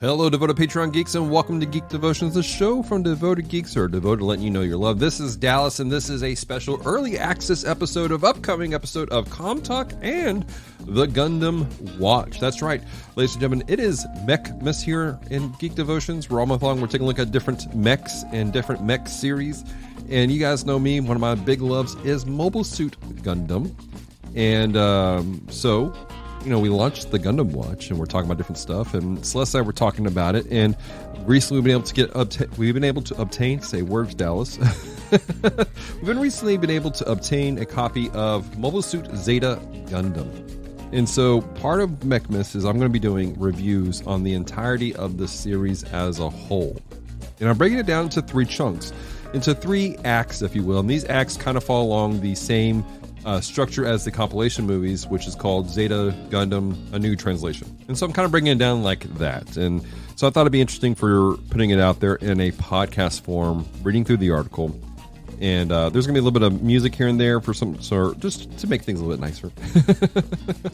Hello, devoted Patreon geeks, and welcome to Geek Devotions, the show from devoted geeks who are devoted to letting you know your love. This is Dallas, and this is a special early access upcoming episode of Com Talk and the Gundam Watch. That's right, ladies and gentlemen, it is Mechmas here in Geek Devotions. We're all month long. We're taking a look at different mechs and different mech series. And you guys know me, one of my big loves is Mobile Suit Gundam. And we launched the Gundam Watch, and we're talking about different stuff. And Celeste and I were talking about it, and recently we've been able to obtain. Say words, Dallas. Recently been able to obtain a copy of Mobile Suit Zeta Gundam. And so part of Mechmas is I'm going to be doing reviews on the entirety of the series as a whole, and I'm breaking it down into three chunks, into three acts, if you will. And these acts kind of fall along the same structure as the compilation movies, which is called Zeta Gundam, A New Translation. And so I'm kind of bringing it down like that. And so I thought it'd be interesting for putting it out there in a podcast form, reading through the article. And there's going to be a little bit of music here and there for some sort, just to make things a little bit nicer.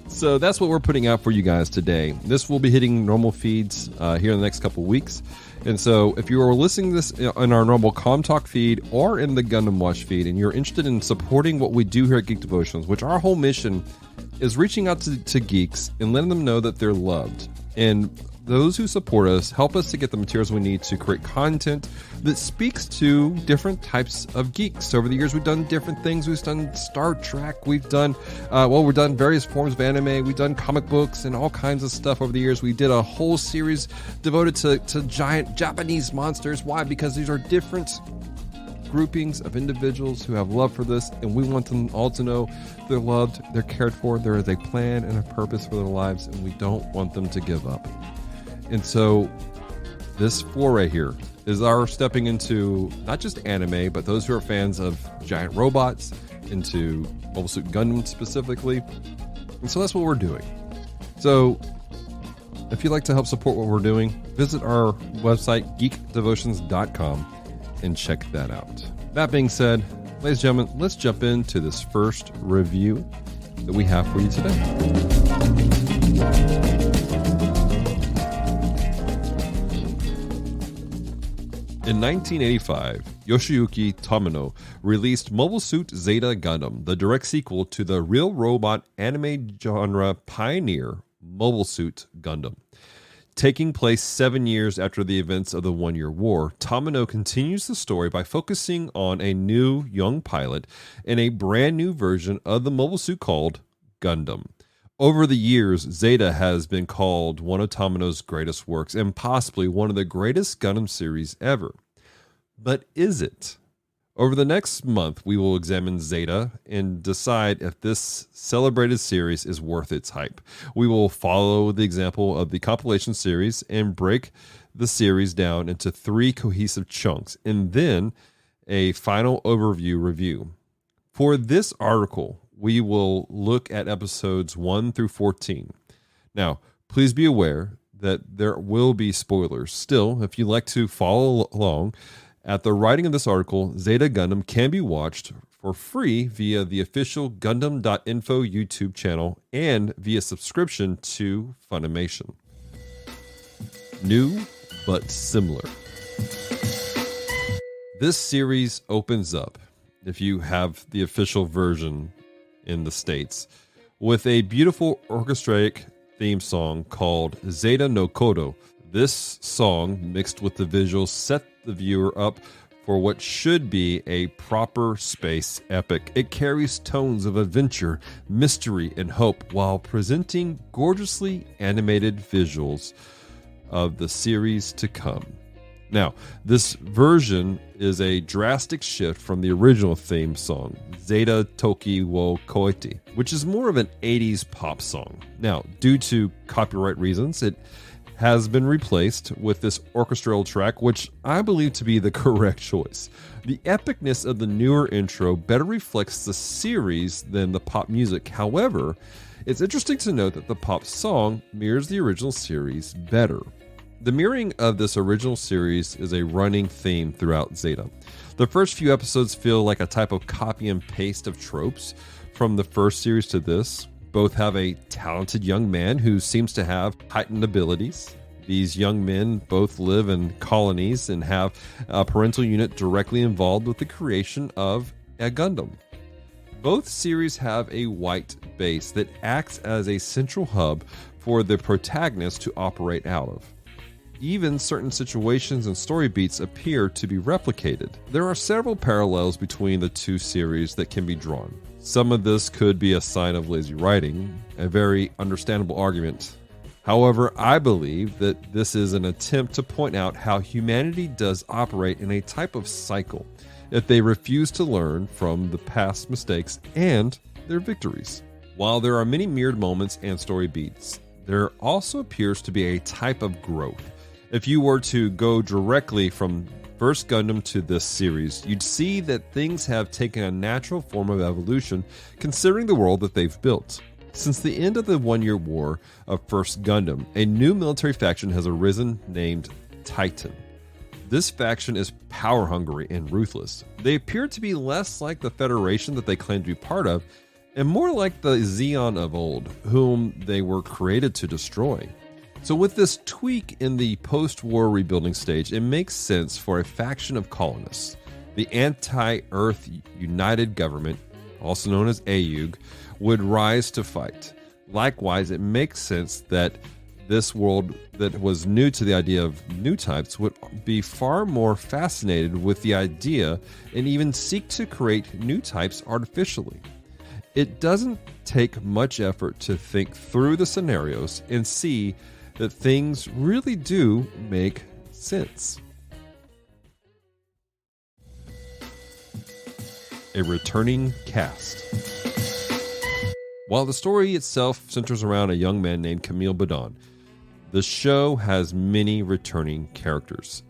So that's what we're putting out for you guys today. This will be hitting normal feeds here in the next couple weeks. And so if you are listening to this in our normal Com Talk feed or in the Gundam Watch feed, and you're interested in supporting what we do here at Geek Devotions, which our whole mission is reaching out to geeks and letting them know that they're loved. And those who support us help us to get the materials we need to create content that speaks to different types of geeks. Over the years, we've done different things. We've done Star Trek. We've done, we've done various forms of anime. We've done comic books and all kinds of stuff over the years. We did a whole series devoted to giant Japanese monsters. Why? Because these are different groupings of individuals who have love for this, and we want them all to know they're loved, they're cared for, there is a plan and a purpose for their lives, and we don't want them to give up. And so this foray here is our stepping into not just anime, but those who are fans of giant robots, into Mobile Suit Gundam specifically. And so that's what we're doing. So if you'd like to help support what we're doing, visit our website, geekdevotions.com, and check that out. That being said, ladies and gentlemen, let's jump into this first review that we have for you today. In 1985, Yoshiyuki Tomino released Mobile Suit Zeta Gundam, the direct sequel to the real robot anime genre pioneer Mobile Suit Gundam. Taking place 7 years after the events of the One-Year War, Tomino continues the story by focusing on a new young pilot in a brand new version of the mobile suit called Gundam. Over the years, Zeta has been called one of Tomino's greatest works and possibly one of the greatest Gundam series ever. But is it? Over the next month, we will examine Zeta and decide if this celebrated series is worth its hype. We will follow the example of the compilation series and break the series down into three cohesive chunks, and then a final overview review. For this article, we will look at episodes 1 through 14. Now, please be aware that there will be spoilers. Still, if you'd like to follow along, at the writing of this article, Zeta Gundam can be watched for free via the official Gundam.info YouTube channel and via subscription to Funimation. New, but similar. This series opens up, if you have the official version in the States, with a beautiful orchestratic theme song called Zeta no Kodo. This song, mixed with the visuals, set the viewer up for what should be a proper space epic. It carries tones of adventure, mystery, and hope while presenting gorgeously animated visuals of the series to come. Now, this version is a drastic shift from the original theme song, Zeta Toki wo Koete, which is more of an 80s pop song. Now, due to copyright reasons, it has been replaced with this orchestral track, which I believe to be the correct choice. The epicness of the newer intro better reflects the series than the pop music. However, it's interesting to note that the pop song mirrors the original series better. The mirroring of this original series is a running theme throughout Zeta. The first few episodes feel like a type of copy and paste of tropes from the first series to this. Both have a talented young man who seems to have heightened abilities. These young men both live in colonies and have a parental unit directly involved with the creation of a Gundam. Both series have a white base that acts as a central hub for the protagonist to operate out of. Even certain situations and story beats appear to be replicated. There are several parallels between the two series that can be drawn. Some of this could be a sign of lazy writing, a very understandable argument. However, I believe that this is an attempt to point out how humanity does operate in a type of cycle if they refuse to learn from the past mistakes and their victories. While there are many mirrored moments and story beats, there also appears to be a type of growth. If you were to go directly from First Gundam to this series, you'd see that things have taken a natural form of evolution considering the world that they've built. Since the end of the one-year war of First Gundam, a new military faction has arisen named Titan. This faction is power-hungry and ruthless. They appear to be less like the Federation that they claim to be part of, and more like the Zeon of old, whom they were created to destroy. So with this tweak in the post-war rebuilding stage, it makes sense for a faction of colonists. The Anti-Earth United Government, also known as AUG, would rise to fight. Likewise, it makes sense that this world that was new to the idea of new types would be far more fascinated with the idea and even seek to create new types artificially. It doesn't take much effort to think through the scenarios and see that things really do make sense. A returning cast. While the story itself centers around a young man named Camille Badon, the show has many returning characters.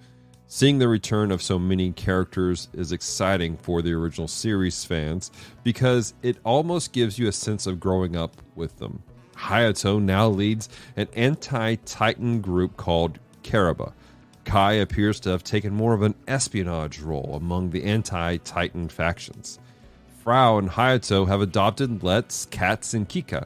Seeing the return of so many characters is exciting for the original series fans because it almost gives you a sense of growing up with them. Hayato now leads an anti-Titan group called Karaba. Kai appears to have taken more of an espionage role among the anti-Titan factions. Frau and Hayato have adopted Let's, Katz, and Kika.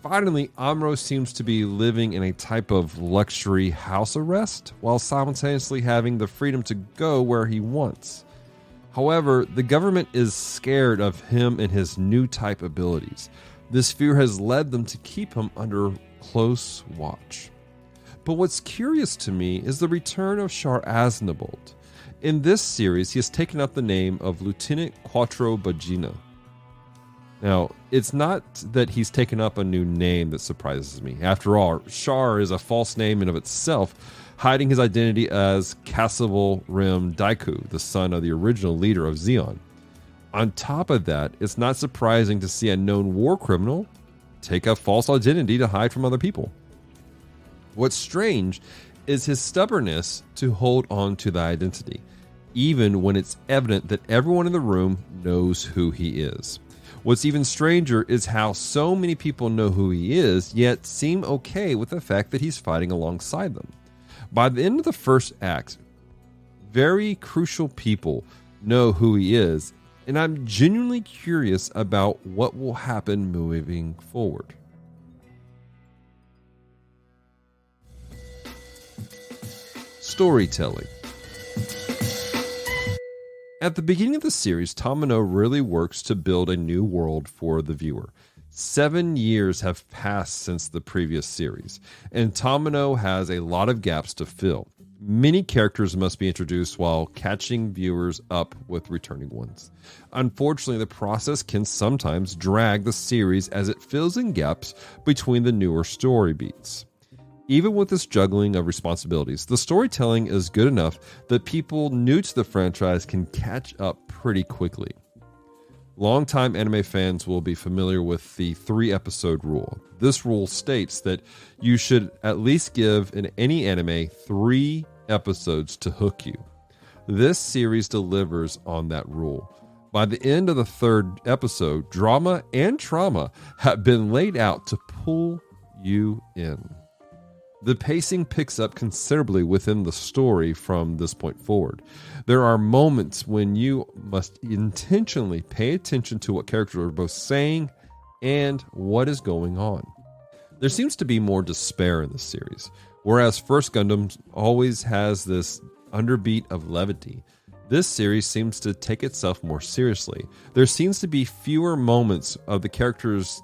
Finally, Amuro seems to be living in a type of luxury house arrest while simultaneously having the freedom to go where he wants. However, the government is scared of him and his new type abilities. This fear has led them to keep him under close watch. But what's curious to me is the return of Char Aznavold. In this series, he has taken up the name of Lieutenant Quattro Bagina. Now, it's not that he's taken up a new name that surprises me. After all, Char is a false name in of itself, hiding his identity as Cassable Rim Daiku, the son of the original leader of Zeon. On top of that, it's not surprising to see a known war criminal take a false identity to hide from other people. What's strange is his stubbornness to hold on to the identity, even when it's evident that everyone in the room knows who he is. What's even stranger is how so many people know who he is, yet seem okay with the fact that he's fighting alongside them. By the end of the first act, very crucial people know who he is, and I'm genuinely curious about what will happen moving forward. Storytelling. At the beginning of the series, Tomino really works to build a new world for the viewer. 7 years have passed since the previous series, and Tomino has a lot of gaps to fill. Many characters must be introduced while catching viewers up with returning ones. Unfortunately, the process can sometimes drag the series as it fills in gaps between the newer story beats. Even with this juggling of responsibilities, the storytelling is good enough that people new to the franchise can catch up pretty quickly. Longtime anime fans will be familiar with the 3-episode rule. This rule states that you should at least give in any anime 3 episodes to hook you. This series delivers on that rule. By the end of the 3rd episode, drama and trauma have been laid out to pull you in. The pacing picks up considerably within the story from this point forward. There are moments when you must intentionally pay attention to what characters are both saying and what is going on. There seems to be more despair in this series. Whereas First Gundam always has this underbeat of levity, this series seems to take itself more seriously. There seems to be fewer moments of the characters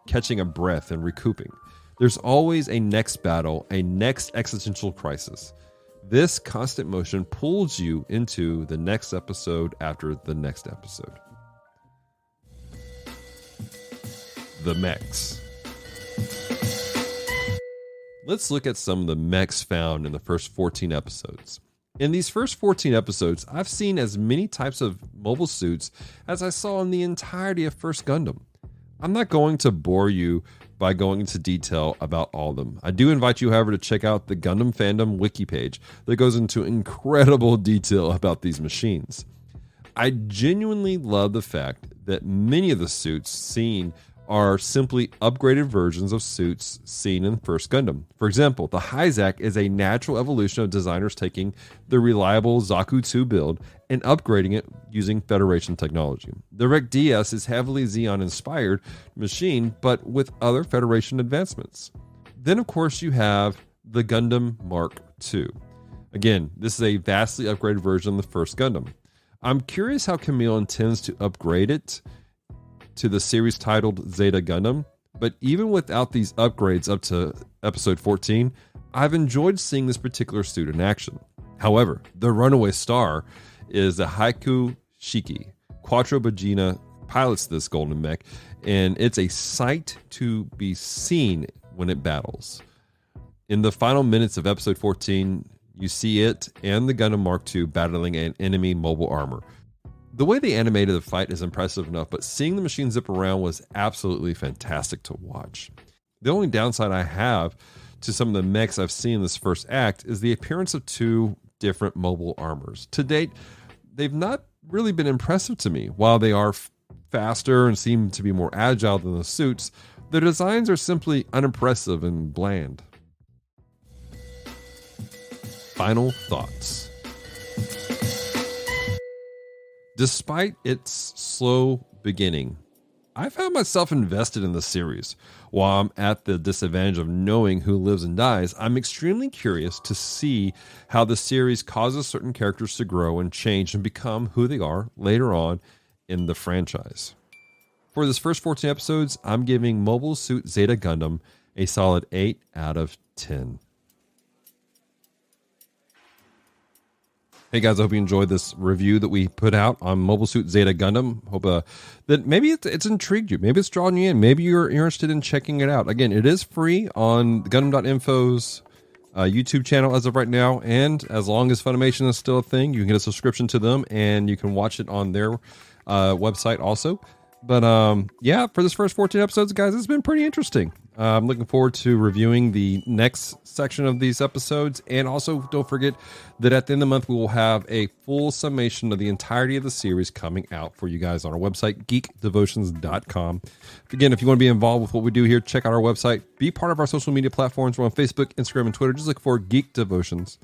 catching a breath and recouping. There's always a next battle, a next existential crisis. This constant motion pulls you into the next episode after the next episode. The mechs. Let's look at some of the mechs found in the first 14 episodes. In these first 14 episodes, I've seen as many types of mobile suits as I saw in the entirety of First Gundam. I'm not going to bore you by going into detail about all of them. I do invite you, however, to check out the Gundam Fandom wiki page that goes into incredible detail about these machines. I genuinely love the fact that many of the suits seen are simply upgraded versions of suits seen in First Gundam. For example, the Hyzak is a natural evolution of designers taking the reliable Zaku 2 build and upgrading it using Federation technology. The Rec DS is heavily Zeon-inspired machine, but with other Federation advancements. Then, of course, you have the Gundam Mark II. Again, this is a vastly upgraded version of the First Gundam. I'm curious how Camille intends to upgrade it to the series titled Zeta Gundam, but even without these upgrades up to episode 14, I've enjoyed seeing this particular suit in action. However, the runaway star is the Haiku Shiki. Quattro Bagina pilots this golden mech, and it's a sight to be seen when it battles. In the final minutes of episode 14, you see it and the Gundam Mark II battling an enemy mobile armor. The way they animated the fight is impressive enough, but seeing the machine zip around was absolutely fantastic to watch. The only downside I have to some of the mechs I've seen in this first act is the appearance of two different mobile armors. To date, they've not really been impressive to me. While they are faster and seem to be more agile than the suits, their designs are simply unimpressive and bland. Final thoughts. Despite its slow beginning, I found myself invested in the series. While I'm at the disadvantage of knowing who lives and dies, I'm extremely curious to see how the series causes certain characters to grow and change and become who they are later on in the franchise. For this first 14 episodes, I'm giving Mobile Suit Zeta Gundam a solid 8 out of 10. Hey guys, I hope you enjoyed this review that we put out on Mobile Suit Zeta Gundam. Hope that maybe it's intrigued you. Maybe it's drawn you in. Maybe you're interested in checking it out. Again, it is free on Gundam.info's YouTube channel as of right now. And as long as Funimation is still a thing, you can get a subscription to them and you can watch it on their website also. But yeah, for this first 14 episodes, guys, it's been pretty interesting. I'm looking forward to reviewing the next section of these episodes. And also, don't forget that at the end of the month, we will have a full summation of the entirety of the series coming out for you guys on our website, geekdevotions.com. Again, if you want to be involved with what we do here, check out our website. Be part of our social media platforms. We're on Facebook, Instagram, and Twitter. Just look for Geek Devotions.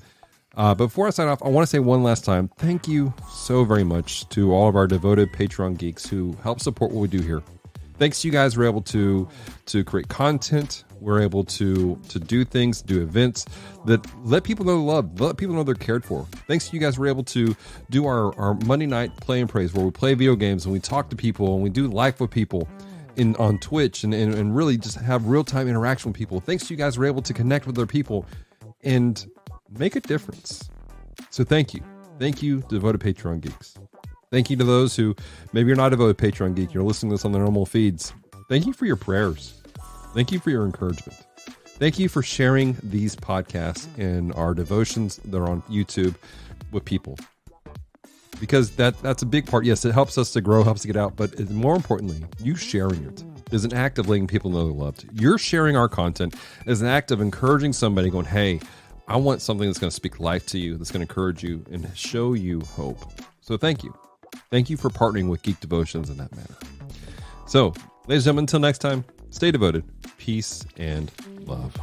But before I sign off, I want to say one last time, thank you so very much to all of our devoted Patreon geeks who help support what we do here. Thanks to you guys, we're able to create content. We're able to do things, do events that let people know love, let people know they're cared for. Thanks to you guys, we're able to do our Monday night play and praise, where we play video games and we talk to people and we do live with people on Twitch and really just have real-time interaction with people. Thanks to you guys, we're able to connect with other people and make a difference. So thank you. Thank you, devoted Patreon geeks. Thank you to those who, maybe you're not a devoted Patreon geek, you're listening to this on the normal feeds. Thank you for your prayers. Thank you for your encouragement. Thank you for sharing these podcasts and our devotions that are on YouTube with people. Because that's a big part. Yes, it helps us to grow, helps us to get out, but more importantly, you sharing it is an act of letting people know they're loved. You're sharing our content as an act of encouraging somebody, going, hey, I want something that's going to speak life to you, that's going to encourage you and show you hope. So thank you. Thank you for partnering with Geek Devotions in that manner. So, ladies and gentlemen, until next time, stay devoted, peace, and love.